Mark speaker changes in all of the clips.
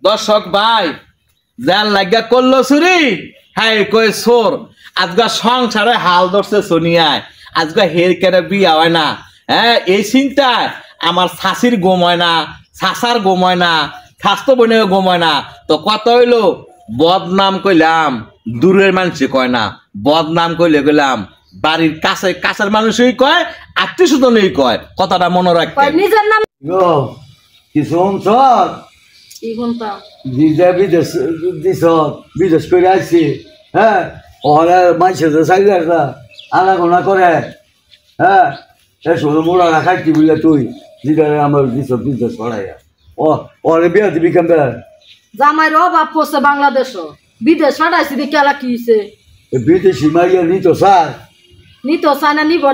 Speaker 1: দর্শক ভাই যার লাগা করলো চুরি হ্যাঁ কই চোর আজকা সংসারে হাল ধরছে সোনিয়ায় আজকা হের কেটে বিয়া হয় না হ্যাঁ এই চিন্তায় আমার শাশির গোম হয় না শাসার গোম হয় না স্বাস্থ্য বনে গোম হয় না তো কত হইলো বদনাম কইলাম দূরের মানুষে কয় না বদনাম কইলে গেলাম বাড়ির কাছে কাছের মানুষই কয় আত্মীয় স্বজনই কয় কথাটা মনে রাখতে
Speaker 2: নিজের নাম
Speaker 3: কিছু
Speaker 2: কি কোনটা
Speaker 3: বিদেশ দিছ বিদেশ করে আসছি হ্যাঁ ওরা মাইছে তো সাইডারটা আনাগোনা করে হ্যাঁ এ শুধু মোড়া রাখাইছি বুঝলে তুই দিদারে আমার দিছ বিদেশ করাইয়া ওরে বিয়া দিবি কেমন
Speaker 2: জামাই অভাব পড়ছে বাংলাদেশও বিদেশ পাঠাইছি দেখে এলা কি হয়েছে
Speaker 3: বিদেশি মাইয়া নিত স্যার
Speaker 2: নিত চায় না নিব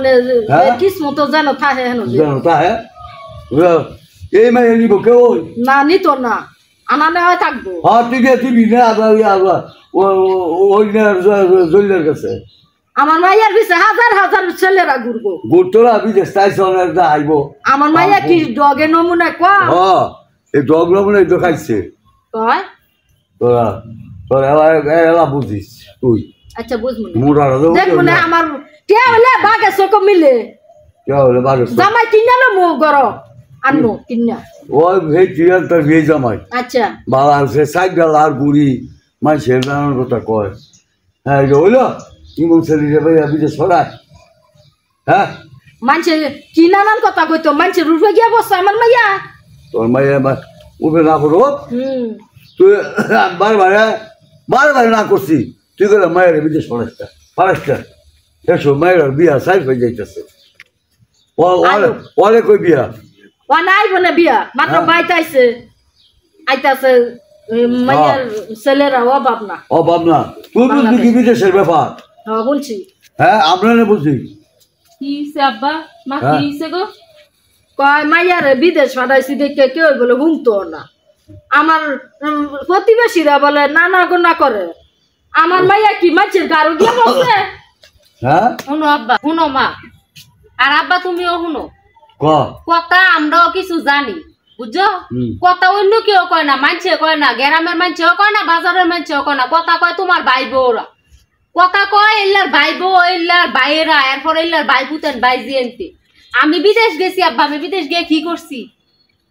Speaker 2: কিসমত যেন থাকে হেন
Speaker 3: জানো তা হ্যাঁ এই মাইয়া নিব কেউ
Speaker 2: না নিত না আনা নেওয়া থাকবো
Speaker 3: হ্যাঁ তুই দিবি না আবার ওই জলিলের কাছে
Speaker 2: আমার মাইয়ার পিছে হাজার হাজার ছেলেরা ঘুরবো
Speaker 3: ঘুরতোরা বিদেশ তাইছে অনেক আইব
Speaker 2: আমার মাইয়া কি ডগে নমুনা কোয়া
Speaker 3: হ্যাঁ এই ডগ নমুনাই তো খাইছে
Speaker 2: কয়
Speaker 3: তোরা তোরা এলা বুঝিস তুই
Speaker 2: আচ্ছা বুঝবো
Speaker 3: মুরারা
Speaker 2: দেখবো না আমার কে হলে বাগে চোখ মিলে
Speaker 3: কে হলে বাগে
Speaker 2: জামাই কিনালো মো গর আনবো কিনা
Speaker 3: ওই ভেই তুই তোর ভেই জামাই
Speaker 2: আচ্ছা
Speaker 3: বালা সে সাইকেল আর বুড়ি মানুষের নানান কথা কয় হ্যাঁ হইলো ইমন ছেলে ভাইয়া বিদেশ ছড়ায় হ্যাঁ
Speaker 2: মানুষে কি নানান কথা কইতো মানুষের রূপে গিয়া বসছে আমার মাইয়া
Speaker 3: তোর মাইয়া উঠে না করো তুই বারে না করছি তুই করে মায়ের বিদেশ পড়াইটা এসো মায়ের বিয়া সাইড হয়ে যাইতেছে ওরে কই বিয়া
Speaker 2: ও নাই বনে বিয়া মাত্র বাইতাইছে আইতাছে মাইয়ার ছেলেরা অভাব না
Speaker 3: তুই বুঝবি কি বিদেশের ব্যাপার
Speaker 2: হ্যাঁ বলছি
Speaker 3: হ্যাঁ আমরা না বুঝি
Speaker 4: কি হইছে আব্বা মা কি হইছে গো
Speaker 2: কয় মাইয়ার বিদেশ পাঠাইছি দেখে কেউ বলে হুমতো না আমার প্রতিবেশীরা বলে নানা গোনা করে আমার মাইয়া কি মাছের গাড়ো গিয়ে বসে
Speaker 3: হ্যাঁ
Speaker 4: শুনো আব্বা শুনো মা আর আব্বা তুমিও শুনো
Speaker 3: ক
Speaker 4: কথা আমরাও কিছু জানি বুঝছো কথা অন্য কেউ কয় না মানছে কয় না গ্রামের মানছেও কয় না বাজারের মানছেও কয় না কথা কয় তোমার ভাই বউরা কথা কয় এল্লার ভাই বউ এল্লার ভাইয়েরা এরপর এল্লার ভাই পুতেন ভাই জিয়েন্তি আমি বিদেশ গেছি আব্বা আমি বিদেশ গিয়ে কি করছি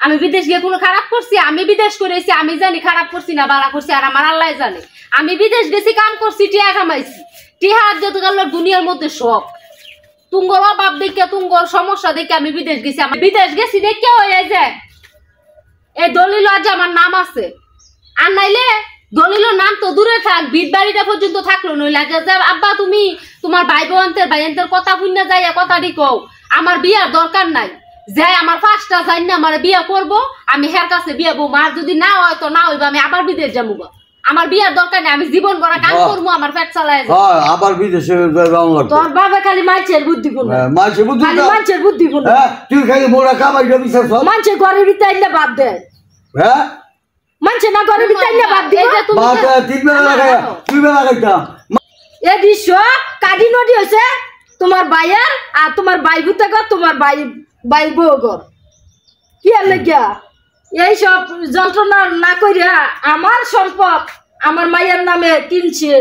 Speaker 4: আমি বিদেশ গিয়ে কোনো খারাপ করছি আমি বিদেশ করেছি আমি জানি খারাপ করছি না বালা করছি আর আমার আল্লাহ জানে আমি বিদেশ গেছি কাম করছি টিয়া কামাইছি টিয়া যত গেল দুনিয়ার মধ্যে সব তুঙ্গর অভাব দেখে তুঙ্গর সমস্যা দেখে আমি বিদেশ গেছি আমি বিদেশ গেছি দেখে হয়ে যায় এই দলিল আজ আমার নাম আছে আর নাইলে দলিলের নাম তো দূরে থাক বিট বাড়িটা পর্যন্ত থাকলো নইলে যে আব্বা তুমি তোমার ভাই বোনদের কথা শুনে যাইয়া কথাটি কও আমার বিয়ার দরকার নাই যাই আমার ফার্স্টটা যাই না আমার বিয়া করবো আমি হের কাছে বিয়া বউ মার যদি না হয় তো না হইবা আমি আবার বিদেশ যাবো আমার বিয়ার দরকার নেই আমি জীবন ভরা কাজ করবো আমার পেট চালায়
Speaker 3: আবার বিদেশে
Speaker 2: তোর বাবা খালি মাছের বুদ্ধি গুণ মাছের বুদ্ধি গুণ
Speaker 3: তুই খালি মোড়া কামাই বিশ্বাস
Speaker 2: মাছের ঘরের ভিতরে আইলে বাদ দে
Speaker 3: হ্যাঁ
Speaker 2: মানছে না ঘরের ভিতরে আইলে বাদ দে
Speaker 3: তিন বেলা লাগাই তুই বেলা লাগাইতাম
Speaker 2: এ দৃশ্য কাদি নদী হয়েছে তোমার ভাইয়ের আর তোমার ভাই ভূতে ঘর তোমার ভাই বউ ঘর কি আর লেগিয়া এইসব যন্ত্রণা না করিয়া আমার সম্পদ আমার মায়ের নামে কিনছে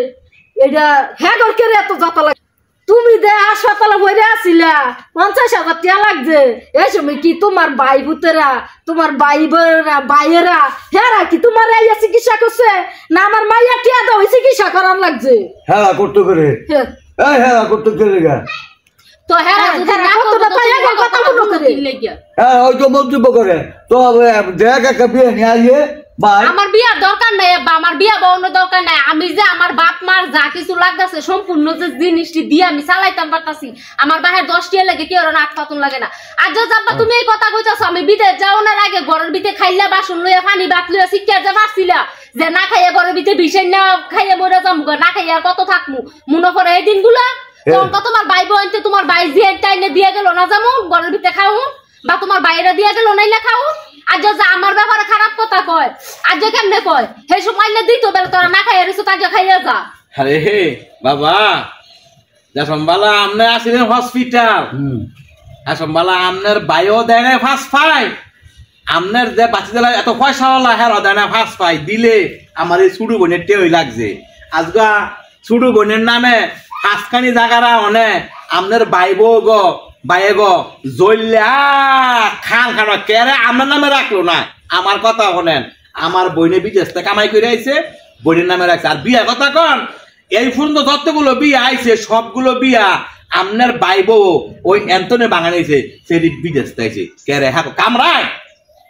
Speaker 2: এটা হ্যাঁ কে এত যত লাগে তুমি দে হাসপাতালে ভরে আসিলা 50,000 টাকা লাগছে এই সময় কি তোমার ভাই ভূতেরা তোমার ভাই বোনেরা ভাইয়েরা হ্যাঁ কি তোমার এই চিকিৎসা করছে না আমার মাইয়া টিয়া দাও চিকিৎসা করার লাগছে
Speaker 3: হ্যাঁ করতে করে হ্যাঁ করতে করে
Speaker 4: তো হ্যাঁ
Speaker 3: ওই তো মন্তব্য করে তো দেখ একটা বিয়ে নিয়ে আসিয়ে
Speaker 4: আমার বিয়ার দরকার নাই আব্বা আমার বিয়া বউনের দরকার নাই আমি যে আমার বাপ মার যা কিছু লাগতেছে সম্পূর্ণ যে জিনিসটি দিয়ে আমি চালাইতাম পারতাছি আমার বাহের 10 টিয়া লাগে কেউ নাক পাতুন লাগে না আর যদি আব্বা তুমি এই কথা কইতাছো আমি বিদেশ যাওয়ার আগে ঘরের ভিতরে খাইলা বাসন লইয়া পানি ভাত লইয়া শিক্ষা যে পারছিলা যে না খাইয়া ঘরের ভিতরে বিষয় না খাইয়া মরে যাবো না খাইয়া কত থাকমু মনে করে এই দিনগুলা তখন তো তোমার ভাই বোন তোমার ভাই জিয়ে টাইনে দিয়ে গেল না যাবো ঘরের ভিতরে খাও বা তোমার বাইরে দিয়ে গেল নাইলে খাও আর যদি আমার ব্যাপারে খারাপ কথা কয় আর যে কেমনে কয় সেই সময় দিত বেলা তোরা না খাইয়া রেছো তাকে খাইয়া যা
Speaker 1: আরে হে বাবা যশম্বালা আমনে আসিলেন হসপিটাল আসম্বালা আমনের বায়ো দেয় ফার্স্ট ফাইট আপনার যে বাচ্চা দিলা এত পয়সা ওলা হ্যাঁ দানা ফাঁস পাই দিলে আমার এই ছুটু বোনের টেই লাগছে আজকা ছুটু বোনের নামে হাসখানি জাগারা অনে আপনার বাইবো গো বাইয়ে গো জল্লা খান খান কেরে আমার নামে রাখলো না আমার কথা শোনেন আমার বইনে বিদেশে কামাই করে আইছে বইনের নামে রাখছে আর বিয়া কথা কন এই পর্যন্ত যতগুলো বিয়া আইছে সবগুলো বিয়া আপনার বাইবো ওই এন্তনে বাঙালিছে সেটি বিদেশ আইছে কেরে হ্যাঁ কামরায়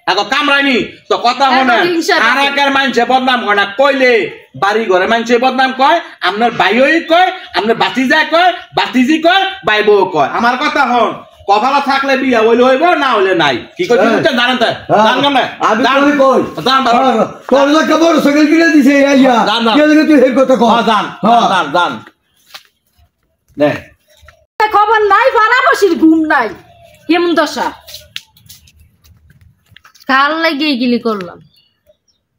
Speaker 1: এখন কামরাইনি তো কথা শোনেন আরাকের মানুষে বদনাম হয় না কইলে বাড়ি ঘরে মানুষে বদনাম কয় আপনার বাইই কয় আপনার বাতিজা কয় বাতিজি কয় বাইবো কয় আমার কথা হন কপালা থাকলে বিয়া হইলে হইব না হইলে নাই কি কই জানেন তো জানলাম না
Speaker 3: আমি কই কই
Speaker 1: জান
Speaker 3: তোর লোক বড় সকল কিনে দিছে আইয়া কে লাগে তুই হের কথা কর
Speaker 1: জান জান জান নে
Speaker 2: খবর নাই পাড়াবাসীর ঘুম নাই কেমন দশা
Speaker 4: কাল লাগে এগুলি করলাম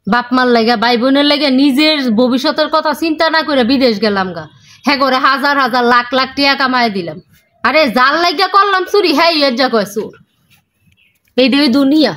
Speaker 4: বাপ মার লাগে ভাই বোনের লাগে নিজের ভবিষ্যতের কথা চিন্তা না করে বিদেশ গেলাম গা হ্যাঁ করে হাজার হাজার লাখ লাখ টাকা কামায় দিলাম আরে জাল লাগিয়া করলাম চুরি হ্যাঁ ইয়ে যা কয় চোর এই দুনিয়া